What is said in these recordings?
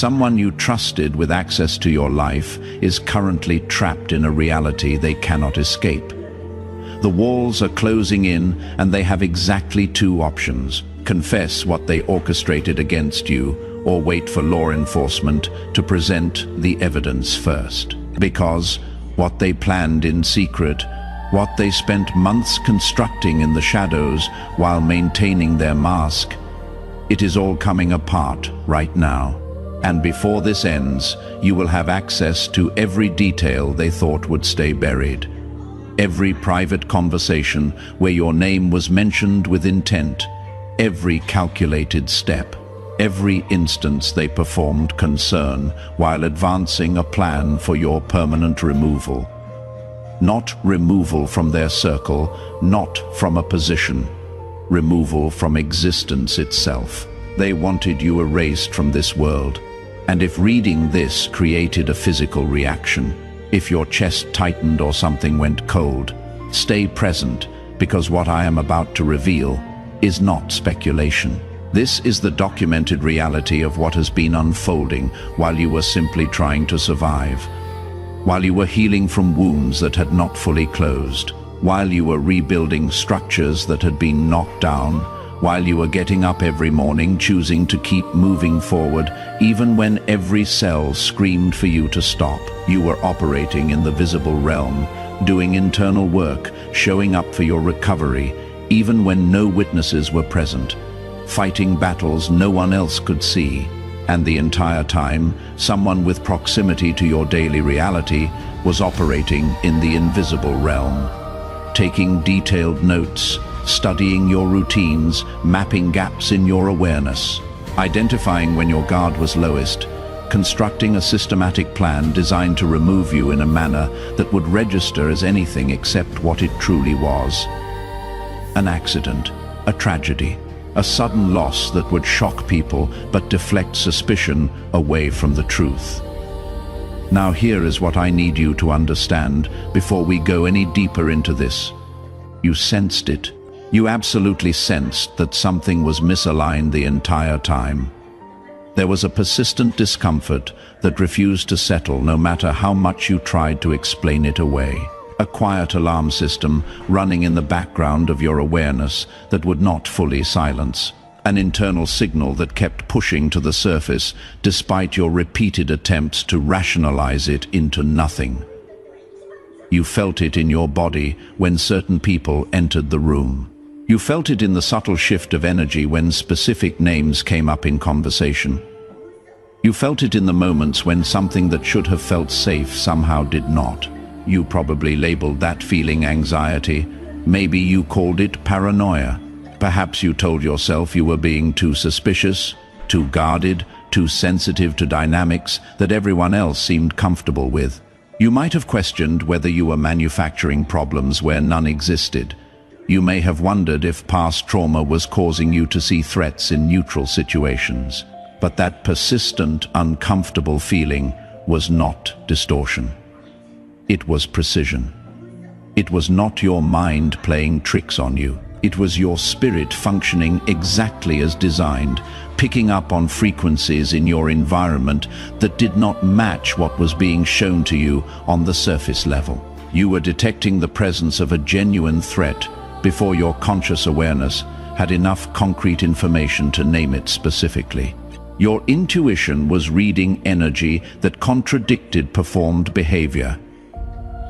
Someone you trusted with access to your life is currently trapped in a reality they cannot escape. The walls are closing in, and they have exactly two options: confess what they orchestrated against you, or wait for law enforcement to present the evidence first. Because what they planned in secret, what they spent months constructing in the shadows while maintaining their mask, it is all coming apart right now. And before this ends, you will have access to every detail they thought would stay buried. Every private conversation where your name was mentioned with intent, every calculated step, every instance they performed concern while advancing a plan for your permanent removal. Not removal from their circle, not from a position. Removal from existence itself. They wanted you erased from this world. And if reading this created a physical reaction, if your chest tightened or something went cold, stay present, because what I am about to reveal is not speculation. This is the documented reality of what has been unfolding while you were simply trying to survive, while you were healing from wounds that had not fully closed, while you were rebuilding structures that had been knocked down, while you were getting up every morning choosing to keep moving forward, even when every cell screamed for you to stop. You were operating in the visible realm, doing internal work, showing up for your recovery, even when no witnesses were present, fighting battles no one else could see. And the entire time, someone with proximity to your daily reality was operating in the invisible realm, taking detailed notes, studying your routines, mapping gaps in your awareness, identifying when your guard was lowest, constructing a systematic plan designed to remove you in a manner that would register as anything except what it truly was. An accident, a tragedy, a sudden loss that would shock people but deflect suspicion away from the truth. Now here is what I need you to understand before we go any deeper into this. You sensed it. You absolutely sensed that something was misaligned the entire time. There was a persistent discomfort that refused to settle no matter how much you tried to explain it away. A quiet alarm system running in the background of your awareness that would not fully silence. An internal signal that kept pushing to the surface despite your repeated attempts to rationalize it into nothing. You felt it in your body when certain people entered the room. You felt it in the subtle shift of energy when specific names came up in conversation. You felt it in the moments when something that should have felt safe somehow did not. You probably labeled that feeling anxiety. Maybe you called it paranoia. Perhaps you told yourself you were being too suspicious, too guarded, too sensitive to dynamics that everyone else seemed comfortable with. You might have questioned whether you were manufacturing problems where none existed. You may have wondered if past trauma was causing you to see threats in neutral situations. But that persistent, uncomfortable feeling was not distortion. It was precision. It was not your mind playing tricks on you. It was your spirit functioning exactly as designed, picking up on frequencies in your environment that did not match what was being shown to you on the surface level. You were detecting the presence of a genuine threat before your conscious awareness had enough concrete information to name it specifically. Your intuition was reading energy that contradicted performed behavior.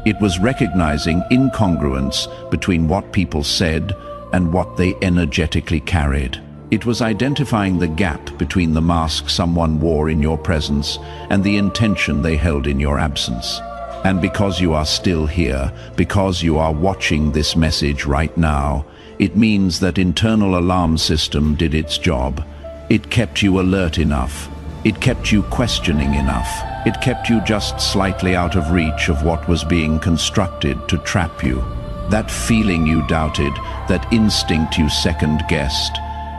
It was recognizing incongruence between what people said and what they energetically carried. It was identifying the gap between the mask someone wore in your presence and the intention they held in your absence. And because you are still here, because you are watching this message right now, it means that internal alarm system did its job. It kept you alert enough. It kept you questioning enough. It kept you just slightly out of reach of what was being constructed to trap you. That feeling you doubted, that instinct you second-guessed,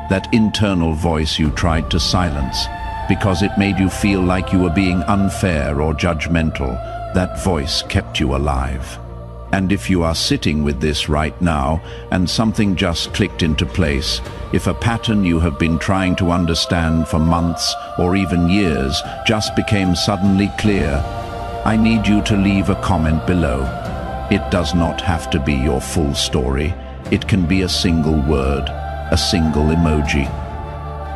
that internal voice you tried to silence, because it made you feel like you were being unfair or judgmental, that voice kept you alive. And if you are sitting with this right now and something just clicked into place, if a pattern you have been trying to understand for months or even years just became suddenly clear, I need you to leave a comment below. It does not have to be your full story. It can be a single word, a single emoji.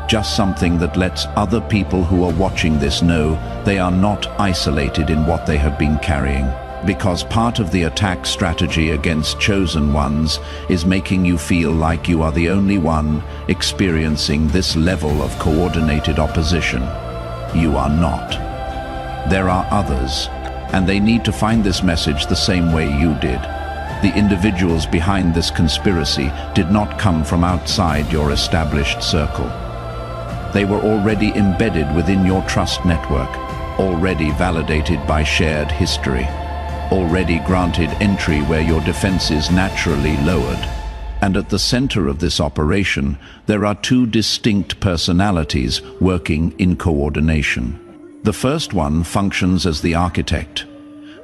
Just something that lets other people who are watching this know they are not isolated in what they have been carrying. Because part of the attack strategy against chosen ones is making you feel like you are the only one experiencing this level of coordinated opposition. You are not. There are others, and they need to find this message the same way you did. The individuals behind this conspiracy did not come from outside your established circle. They were already embedded within your trust network, already validated by shared history, already granted entry where your defenses naturally lowered. And at the center of this operation, there are two distinct personalities working in coordination. The first one functions as the architect.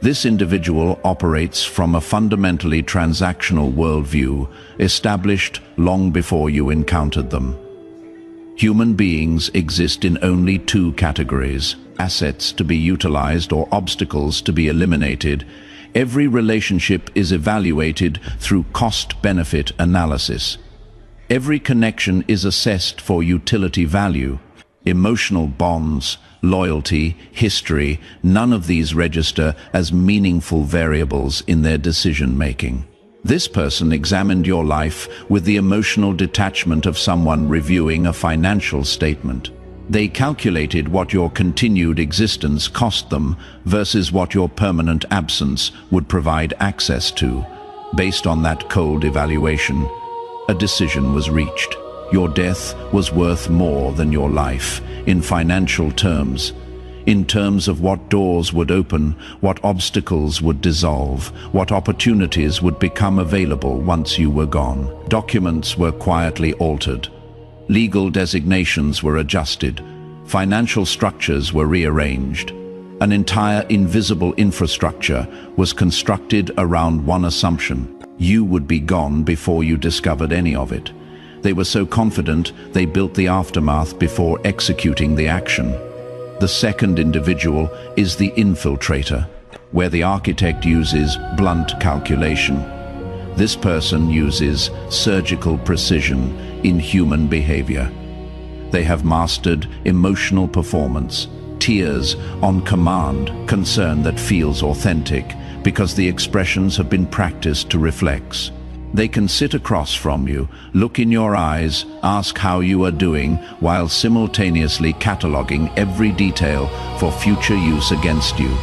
This individual operates from a fundamentally transactional worldview established long before you encountered them. Human beings exist in only two categories: assets to be utilized or obstacles to be eliminated. Every relationship is evaluated through cost-benefit analysis. Every connection is assessed for utility value. Emotional bonds, loyalty, history, none of these register as meaningful variables in their decision-making. This person examined your life with the emotional detachment of someone reviewing a financial statement. They calculated what your continued existence cost them versus what your permanent absence would provide access to. Based on that cold evaluation, a decision was reached. Your death was worth more than your life, in financial terms. In terms of what doors would open, what obstacles would dissolve, what opportunities would become available once you were gone. Documents were quietly altered. Legal designations were adjusted. Financial structures were rearranged. An entire invisible infrastructure was constructed around one assumption: you would be gone before you discovered any of it. They were so confident they built the aftermath before executing the action. The second individual is the infiltrator, where the architect uses blunt calculation. This person uses surgical precision in human behavior. They have mastered emotional performance, tears on command, concern that feels authentic because the expressions have been practiced to reflex. They can sit across from you, look in your eyes, ask how you are doing, while simultaneously cataloging every detail for future use against you.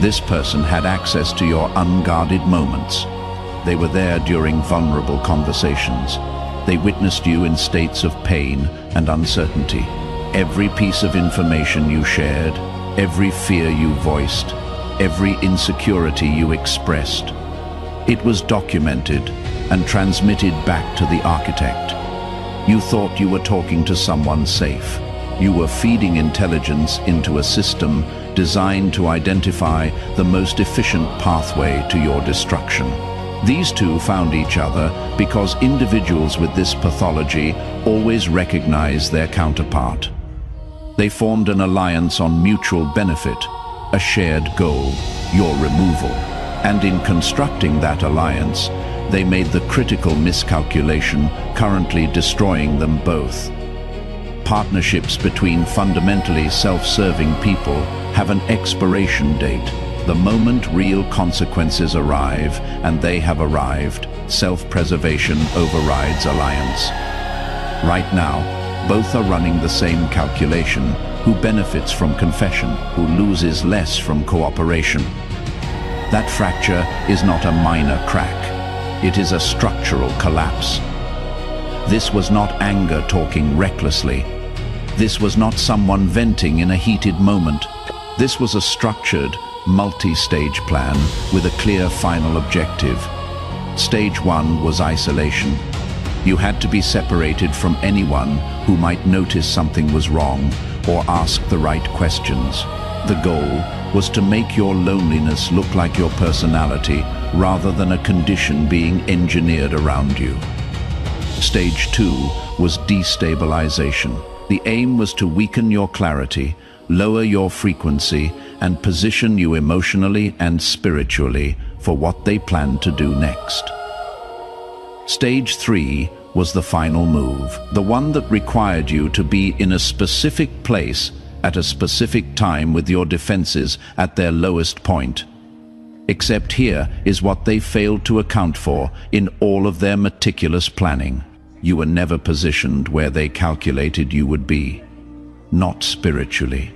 This person had access to your unguarded moments. They were there during vulnerable conversations. They witnessed you in states of pain and uncertainty. Every piece of information you shared, every fear you voiced, every insecurity you expressed. It was documented and transmitted back to the architect. You thought you were talking to someone safe. You were feeding intelligence into a system designed to identify the most efficient pathway to your destruction. These two found each other because individuals with this pathology always recognize their counterpart. They formed an alliance on mutual benefit, a shared goal, your removal. And in constructing that alliance, they made the critical miscalculation currently destroying them both. Partnerships between fundamentally self-serving people have an expiration date. The moment real consequences arrive, and they have arrived, self-preservation overrides alliance. Right now, both are running the same calculation: who benefits from confession, who loses less from cooperation. That fracture is not a minor crack. It is a structural collapse. This was not anger talking recklessly. This was not someone venting in a heated moment. This was a structured, multi-stage plan with a clear final objective. Stage 1 was isolation. You had to be separated from anyone who might notice something was wrong or ask the right questions. The goal was to make your loneliness look like your personality rather than a condition being engineered around you. Stage 2 was destabilization. The aim was to weaken your clarity, lower your frequency, and position you emotionally and spiritually for what they planned to do next. Stage 3 was the final move, the one that required you to be in a specific place at a specific time with your defenses at their lowest point. Except here is what they failed to account for in all of their meticulous planning. You were never positioned where they calculated you would be. Not spiritually,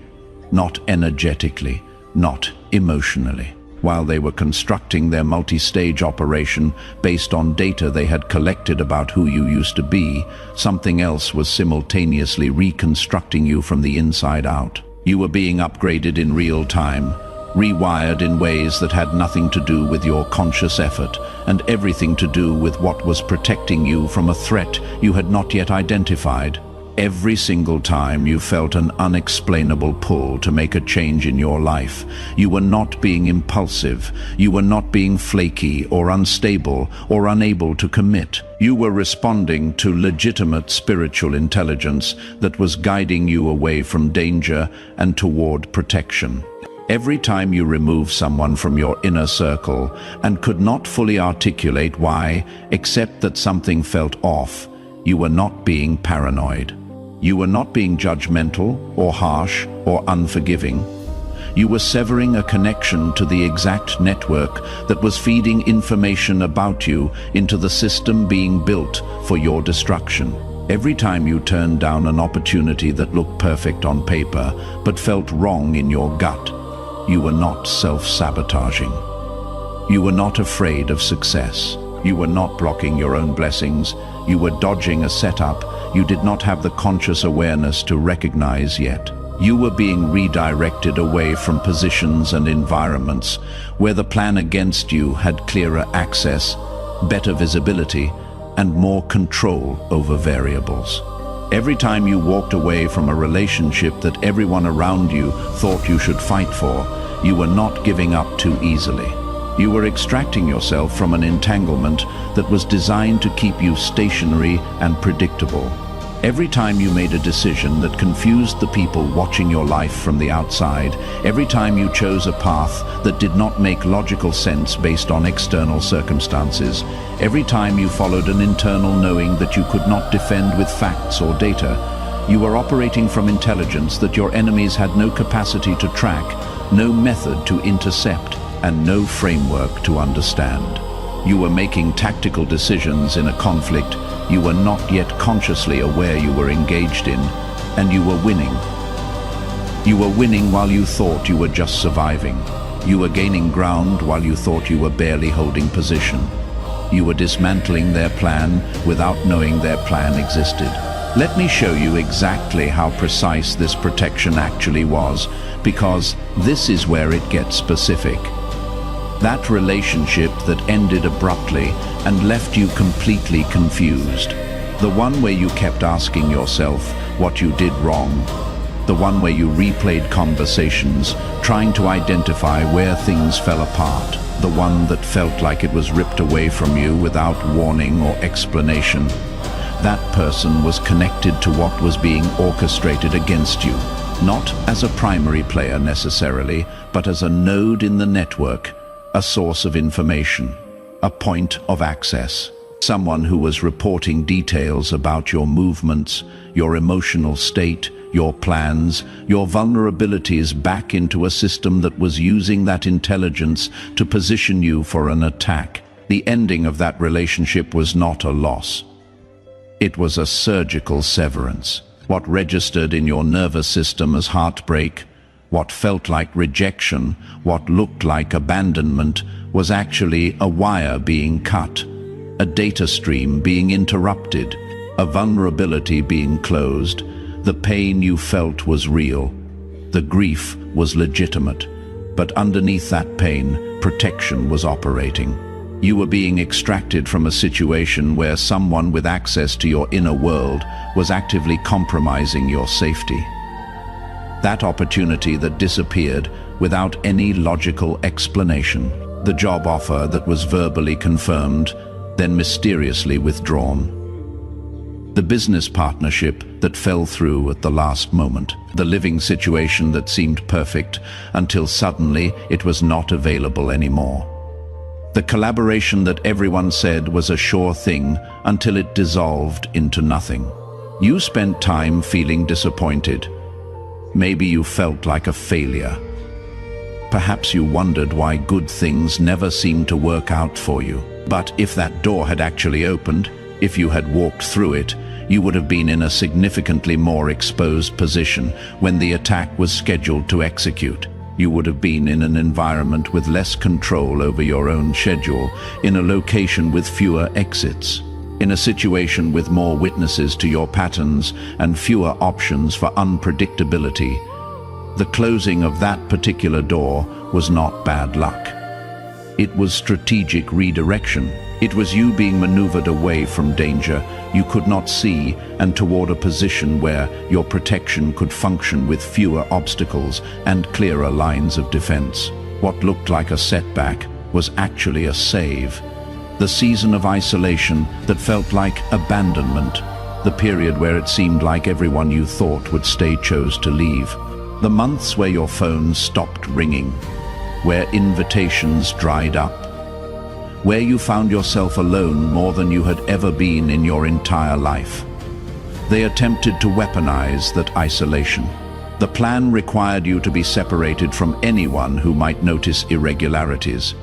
not energetically, not emotionally. While they were constructing their multi-stage operation based on data they had collected about who you used to be, something else was simultaneously reconstructing you from the inside out. You were being upgraded in real time, rewired in ways that had nothing to do with your conscious effort and everything to do with what was protecting you from a threat you had not yet identified. Every single time you felt an unexplainable pull to make a change in your life, you were not being impulsive, you were not being flaky or unstable or unable to commit. You were responding to legitimate spiritual intelligence that was guiding you away from danger and toward protection. Every time you removed someone from your inner circle and could not fully articulate why, except that something felt off, you were not being paranoid. You were not being judgmental or harsh or unforgiving. You were severing a connection to the exact network that was feeding information about you into the system being built for your destruction. Every time you turned down an opportunity that looked perfect on paper but felt wrong in your gut, you were not self-sabotaging. You were not afraid of success. You were not blocking your own blessings. You were dodging a setup you did not have the conscious awareness to recognize yet. You were being redirected away from positions and environments where the plan against you had clearer access, better visibility, and more control over variables. Every time you walked away from a relationship that everyone around you thought you should fight for, you were not giving up too easily. You were extracting yourself from an entanglement that was designed to keep you stationary and predictable. Every time you made a decision that confused the people watching your life from the outside, every time you chose a path that did not make logical sense based on external circumstances, every time you followed an internal knowing that you could not defend with facts or data, you were operating from intelligence that your enemies had no capacity to track, no method to intercept, and no framework to understand. You were making tactical decisions in a conflict you were not yet consciously aware you were engaged in, and you were winning. You were winning while you thought you were just surviving. You were gaining ground while you thought you were barely holding position. You were dismantling their plan without knowing their plan existed. Let me show you exactly how precise this protection actually was, because this is where it gets specific. That relationship that ended abruptly and left you completely confused. The one where you kept asking yourself what you did wrong. The one where you replayed conversations, trying to identify where things fell apart. The one that felt like it was ripped away from you without warning or explanation. That person was connected to what was being orchestrated against you, not as a primary player necessarily, but as a node in the network, a source of information, a point of access. Someone who was reporting details about your movements, your emotional state, your plans, your vulnerabilities back into a system that was using that intelligence to position you for an attack. The ending of that relationship was not a loss. It was a surgical severance. What registered in your nervous system as heartbreak, what felt like rejection, what looked like abandonment, was actually a wire being cut, a data stream being interrupted, a vulnerability being closed. The pain you felt was real. The grief was legitimate. But underneath that pain, protection was operating. You were being extracted from a situation where someone with access to your inner world was actively compromising your safety. That opportunity that disappeared without any logical explanation. The job offer that was verbally confirmed, then mysteriously withdrawn. The business partnership that fell through at the last moment. The living situation that seemed perfect until suddenly it was not available anymore. The collaboration that everyone said was a sure thing until it dissolved into nothing. You spent time feeling disappointed. Maybe you felt like a failure. Perhaps you wondered why good things never seemed to work out for you. But if that door had actually opened, if you had walked through it, you would have been in a significantly more exposed position when the attack was scheduled to execute. You would have been in an environment with less control over your own schedule, in a location with fewer exits, in a situation with more witnesses to your patterns and fewer options for unpredictability. The closing of that particular door was not bad luck. It was strategic redirection. It was you being maneuvered away from danger you could not see and toward a position where your protection could function with fewer obstacles and clearer lines of defense. What looked like a setback was actually a save. The season of isolation that felt like abandonment, the period where it seemed like everyone you thought would stay chose to leave. The months where your phone stopped ringing, where invitations dried up, where you found yourself alone more than you had ever been in your entire life. They attempted to weaponize that isolation. The plan required you to be separated from anyone who might notice irregularities,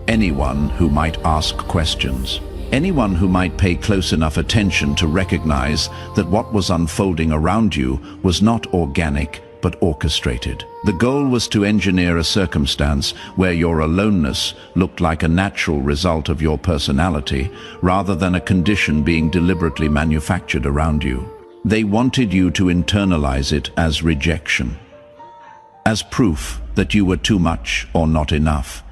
anyone who might ask questions, anyone who might pay close enough attention to recognize that what was unfolding around you was not organic but orchestrated. The goal was to engineer a circumstance where your aloneness looked like a natural result of your personality rather than a condition being deliberately manufactured around you. They wanted you to internalize it as rejection, as proof that you were too much or not enough,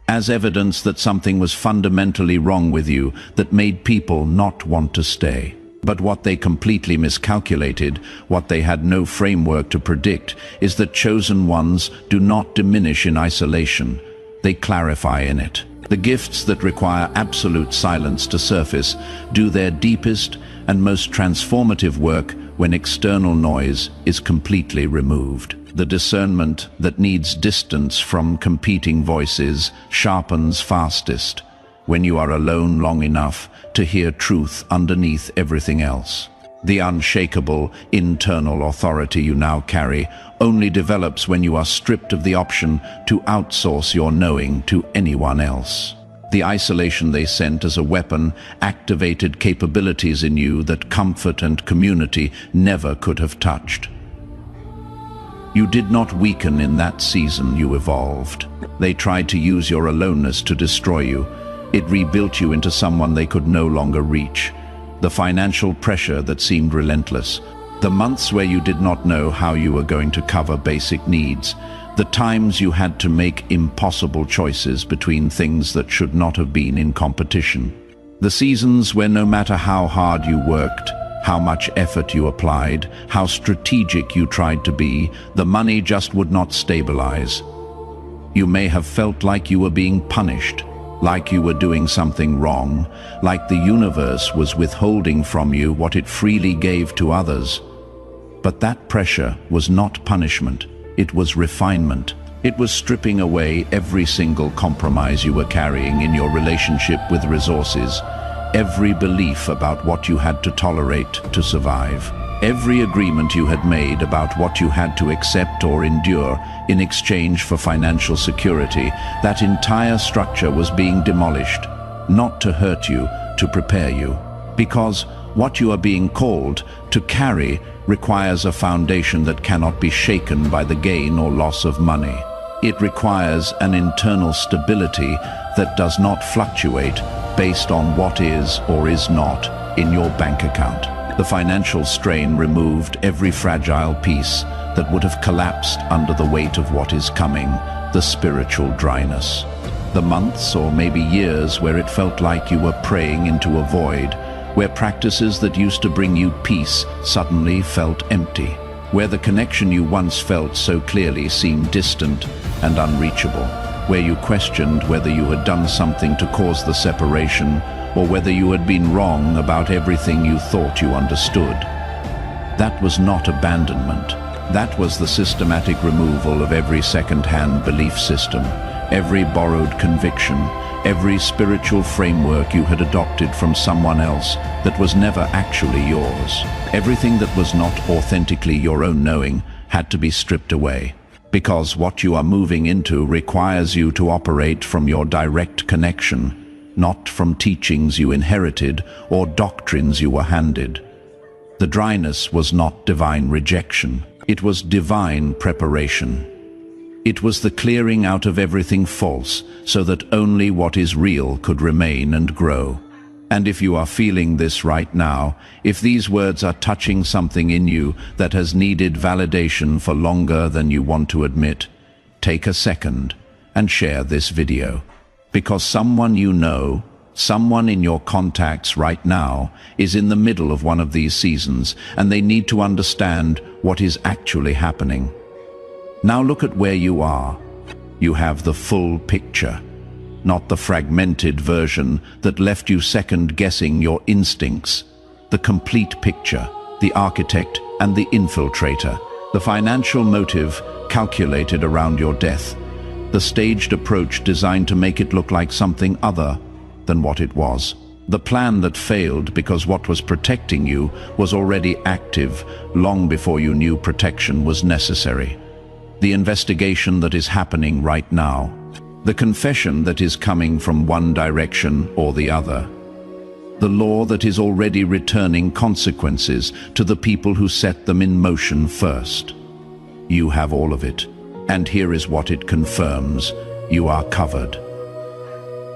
as evidence that something was fundamentally wrong with you that made people not want to stay. But what they completely miscalculated, what they had no framework to predict, is that chosen ones do not diminish in isolation, they clarify in it. The gifts that require absolute silence to surface do their deepest and most transformative work when external noise is completely removed. The discernment that needs distance from competing voices sharpens fastest when you are alone long enough to hear truth underneath everything else. The unshakable internal authority you now carry only develops when you are stripped of the option to outsource your knowing to anyone else. The isolation they sent as a weapon activated capabilities in you that comfort and community never could have touched. You did not weaken in that season, you evolved. They tried to use your aloneness to destroy you. It rebuilt you into someone they could no longer reach. The financial pressure that seemed relentless, the months where you did not know how you were going to cover basic needs, the times you had to make impossible choices between things that should not have been in competition. The seasons where no matter how hard you worked, how much effort you applied, how strategic you tried to be, the money just would not stabilize. You may have felt like you were being punished, like you were doing something wrong, like the universe was withholding from you what it freely gave to others. But that pressure was not punishment, it was refinement. It was stripping away every single compromise you were carrying in your relationship with resources, every belief about what you had to tolerate to survive, every agreement you had made about what you had to accept or endure in exchange for financial security. That entire structure was being demolished, not to hurt you, to prepare you. Because what you are being called to carry requires a foundation that cannot be shaken by the gain or loss of money. It requires an internal stability that does not fluctuate based on what is or is not in your bank account. The financial strain removed every fragile piece that would have collapsed under the weight of what is coming, the spiritual dryness. The months or maybe years where it felt like you were praying into a void, where practices that used to bring you peace suddenly felt empty, where the connection you once felt so clearly seemed distant and unreachable. where you questioned whether you had done something to cause the separation or whether you had been wrong about everything you thought you understood. That was not abandonment. That was the systematic removal of every second-hand belief system, every borrowed conviction, every spiritual framework you had adopted from someone else that was never actually yours. Everything that was not authentically your own knowing had to be stripped away, because what you are moving into requires you to operate from your direct connection, not from teachings you inherited or doctrines you were handed. The dryness was not divine rejection. It was divine preparation. It was the clearing out of everything false so that only what is real could remain and grow. And if you are feeling this right now, if these words are touching something in you that has needed validation for longer than you want to admit, take a second and share this video. Because someone you know, someone in your contacts right now, is in the middle of one of these seasons, and they need to understand what is actually happening. Now look at where you are. You have the full picture, not the fragmented version that left you second-guessing your instincts. The complete picture, the architect and the infiltrator, the financial motive calculated around your death, the staged approach designed to make it look like something other than what it was. The plan that failed because what was protecting you was already active long before you knew protection was necessary. The investigation that is happening right now. The confession that is coming from one direction or the other. The law that is already returning consequences to the people who set them in motion first. You have all of it, and here is what it confirms. You are covered.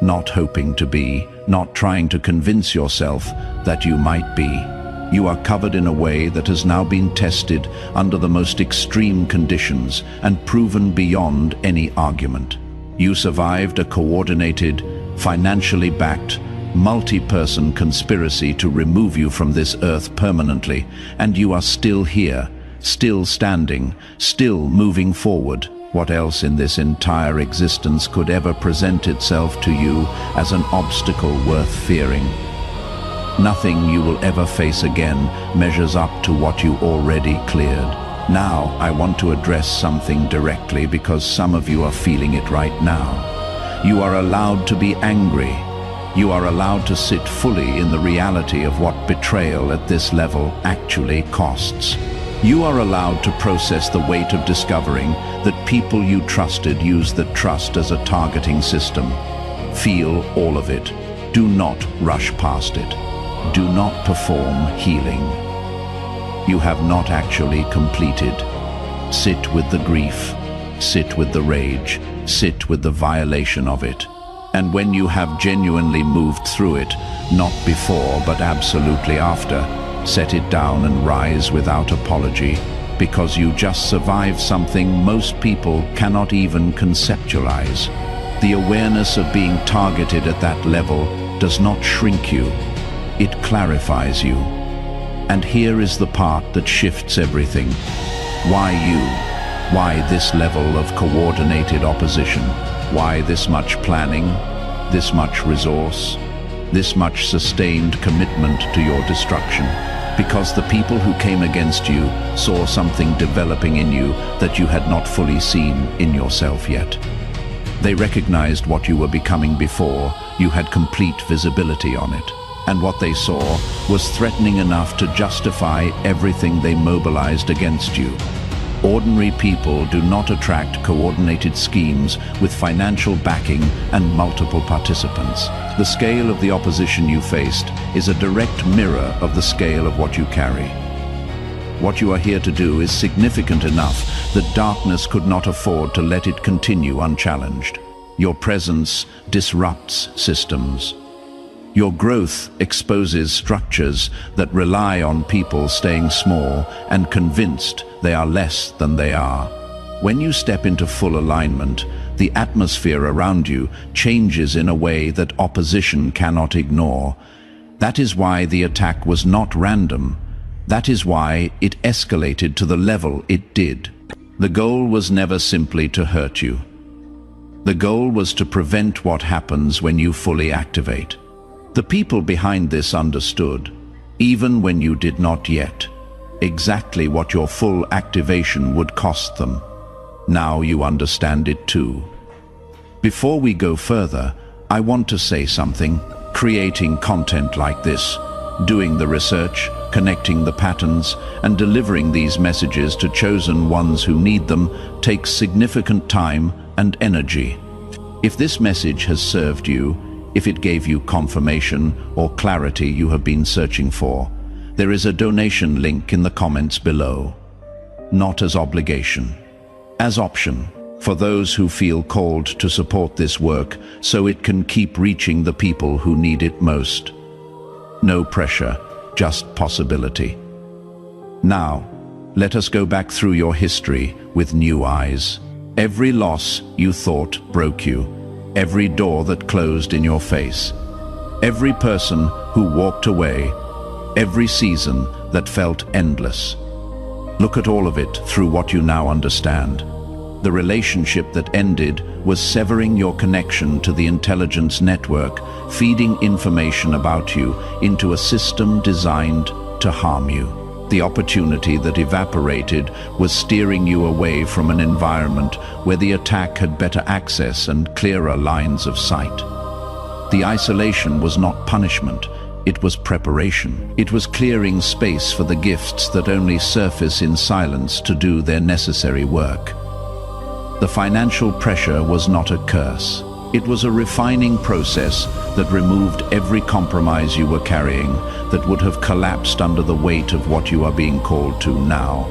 Not hoping to be, not trying to convince yourself that you might be. You are covered in a way that has now been tested under the most extreme conditions and proven beyond any argument. You survived a coordinated, financially backed, multi-person conspiracy to remove you from this earth permanently, and you are still here, still standing, still moving forward. What else in this entire existence could ever present itself to you as an obstacle worth fearing? Nothing you will ever face again measures up to what you already cleared. Now, I want to address something directly because some of you are feeling it right now. You are allowed to be angry. You are allowed to sit fully in the reality of what betrayal at this level actually costs. You are allowed to process the weight of discovering that people you trusted used that trust as a targeting system. Feel all of it. Do not rush past it. Do not perform healing. You have not actually completed. Sit with the grief. Sit with the rage. Sit with the violation of it. And when you have genuinely moved through it, not before but absolutely after, set it down and rise without apology, because you just survived something most people cannot even conceptualize. The awareness of being targeted at that level does not shrink you. It clarifies you. And here is the part that shifts everything. Why you? Why this level of coordinated opposition? Why this much planning? This much resource? This much sustained commitment to your destruction? Because the people who came against you saw something developing in you that you had not fully seen in yourself yet. They recognized what you were becoming before you had complete visibility on it. And what they saw was threatening enough to justify everything they mobilized against you. Ordinary people do not attract coordinated schemes with financial backing and multiple participants. The scale of the opposition you faced is a direct mirror of the scale of what you carry. What you are here to do is significant enough that darkness could not afford to let it continue unchallenged. Your presence disrupts systems. Your growth exposes structures that rely on people staying small and convinced they are less than they are. When you step into full alignment, the atmosphere around you changes in a way that opposition cannot ignore. That is why the attack was not random. That is why it escalated to the level it did. The goal was never simply to hurt you. The goal was to prevent what happens when you fully activate. The people behind this understood, even when you did not yet, exactly what your full activation would cost them. Now you understand it too. Before we go further, I want to say something. Creating content like this, doing the research, connecting the patterns, and delivering these messages to chosen ones who need them takes significant time and energy. If this message has served you, if it gave you confirmation or clarity you have been searching for, there is a donation link in the comments below. Not as obligation, as option, for those who feel called to support this work so it can keep reaching the people who need it most. No pressure, just possibility. Now, let us go back through your history with new eyes. Every loss you thought broke you, every door that closed in your face, every person who walked away, every season that felt endless. Look at all of it through what you now understand. The relationship that ended was severing your connection to the intelligence network, feeding information about you into a system designed to harm you. The opportunity that evaporated was steering you away from an environment where the attack had better access and clearer lines of sight. The isolation was not punishment, it was preparation. It was clearing space for the gifts that only surface in silence to do their necessary work. The financial pressure was not a curse. It was a refining process that removed every compromise you were carrying that would have collapsed under the weight of what you are being called to now.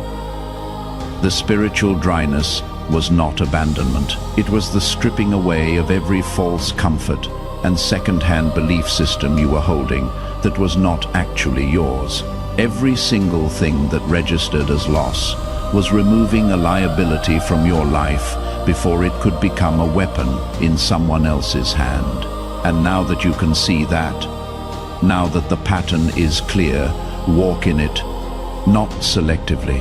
The spiritual dryness was not abandonment. It was the stripping away of every false comfort and second-hand belief system you were holding that was not actually yours. Every single thing that registered as loss was removing a liability from your life before it could become a weapon in someone else's hand. And now that you can see that, now that the pattern is clear, walk in it, not selectively,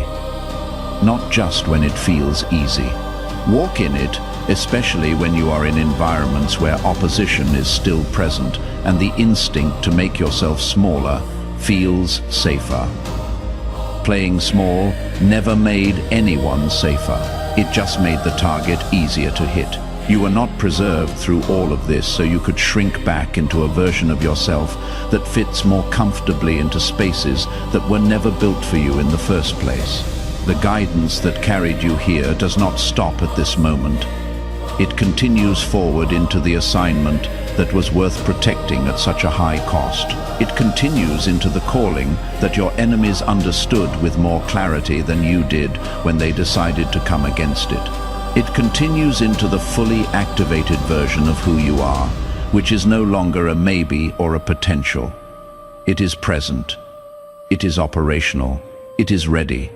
not just when it feels easy. Walk in it, especially when you are in environments where opposition is still present and the instinct to make yourself smaller feels safer. Playing small never made anyone safer. It just made the target easier to hit. You were not preserved through all of this so you could shrink back into a version of yourself that fits more comfortably into spaces that were never built for you in the first place. The guidance that carried you here does not stop at this moment. It continues forward into the assignment that was worth protecting at such a high cost. It continues into the calling that your enemies understood with more clarity than you did when they decided to come against it. It continues into the fully activated version of who you are, which is no longer a maybe or a potential. It is present. It is operational. It is ready.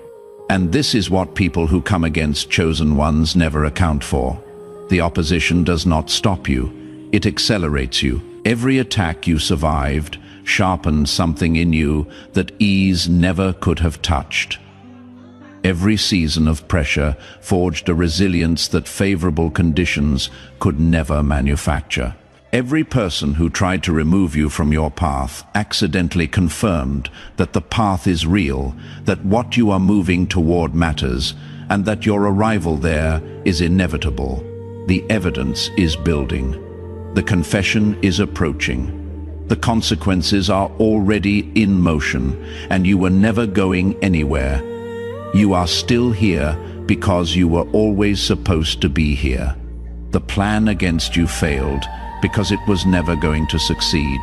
And this is what people who come against chosen ones never account for. The opposition does not stop you. It accelerates you. Every attack you survived sharpened something in you that ease never could have touched. Every season of pressure forged a resilience that favorable conditions could never manufacture. Every person who tried to remove you from your path accidentally confirmed that the path is real, that what you are moving toward matters, and that your arrival there is inevitable. The evidence is building. The confession is approaching. The consequences are already in motion, and you were never going anywhere. You are still here because you were always supposed to be here. The plan against you failed because it was never going to succeed.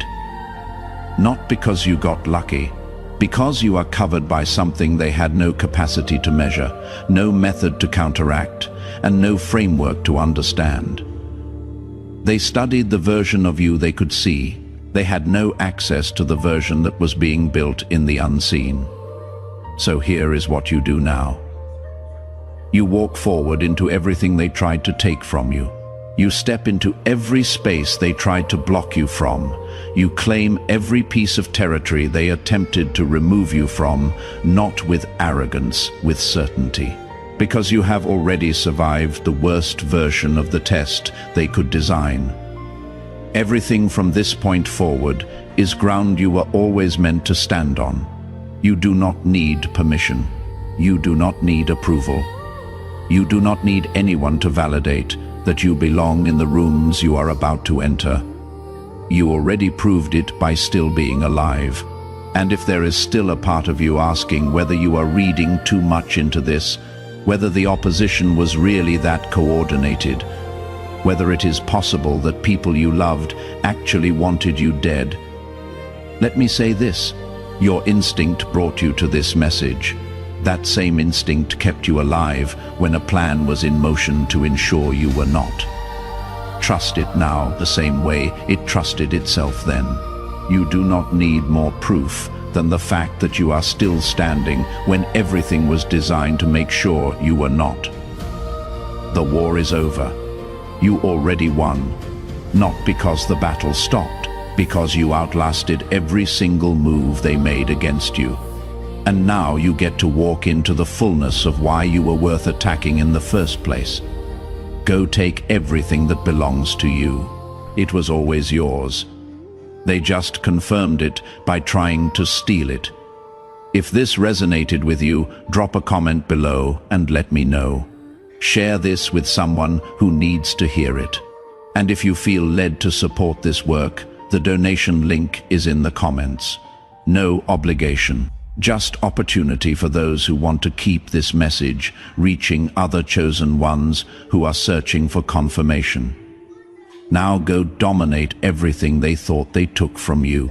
Not because you got lucky, because you are covered by something they had no capacity to measure, no method to counteract, and no framework to understand. They studied the version of you they could see. They had no access to the version that was being built in the unseen. So here is what you do now. You walk forward into everything they tried to take from you. You step into every space they tried to block you from. You claim every piece of territory they attempted to remove you from, not with arrogance, with certainty. because you have already survived the worst version of the test they could design. Everything from this point forward is ground you were always meant to stand on. You do not need permission. You do not need approval. You do not need anyone to validate that you belong in the rooms you are about to enter. You already proved it by still being alive. And if there is still a part of you asking whether you are reading too much into this, whether the opposition was really that coordinated, whether it is possible that people you loved actually wanted you dead, let me say this: your instinct brought you to this message. That same instinct kept you alive when a plan was in motion to ensure you were not. Trust it now the same way it trusted itself then. You do not need more proof than the fact that you are still standing when everything was designed to make sure you were not. The war is over. You already won, not because the battle stopped, because you outlasted every single move they made against you. And now you get to walk into the fullness of why you were worth attacking in the first place. Go take everything that belongs to you. It was always yours. They just confirmed it by trying to steal it. If this resonated with you, drop a comment below and let me know. Share this with someone who needs to hear it. And if you feel led to support this work, the donation link is in the comments. No obligation, just opportunity for those who want to keep this message reaching other chosen ones who are searching for confirmation. Now go dominate everything they thought they took from you.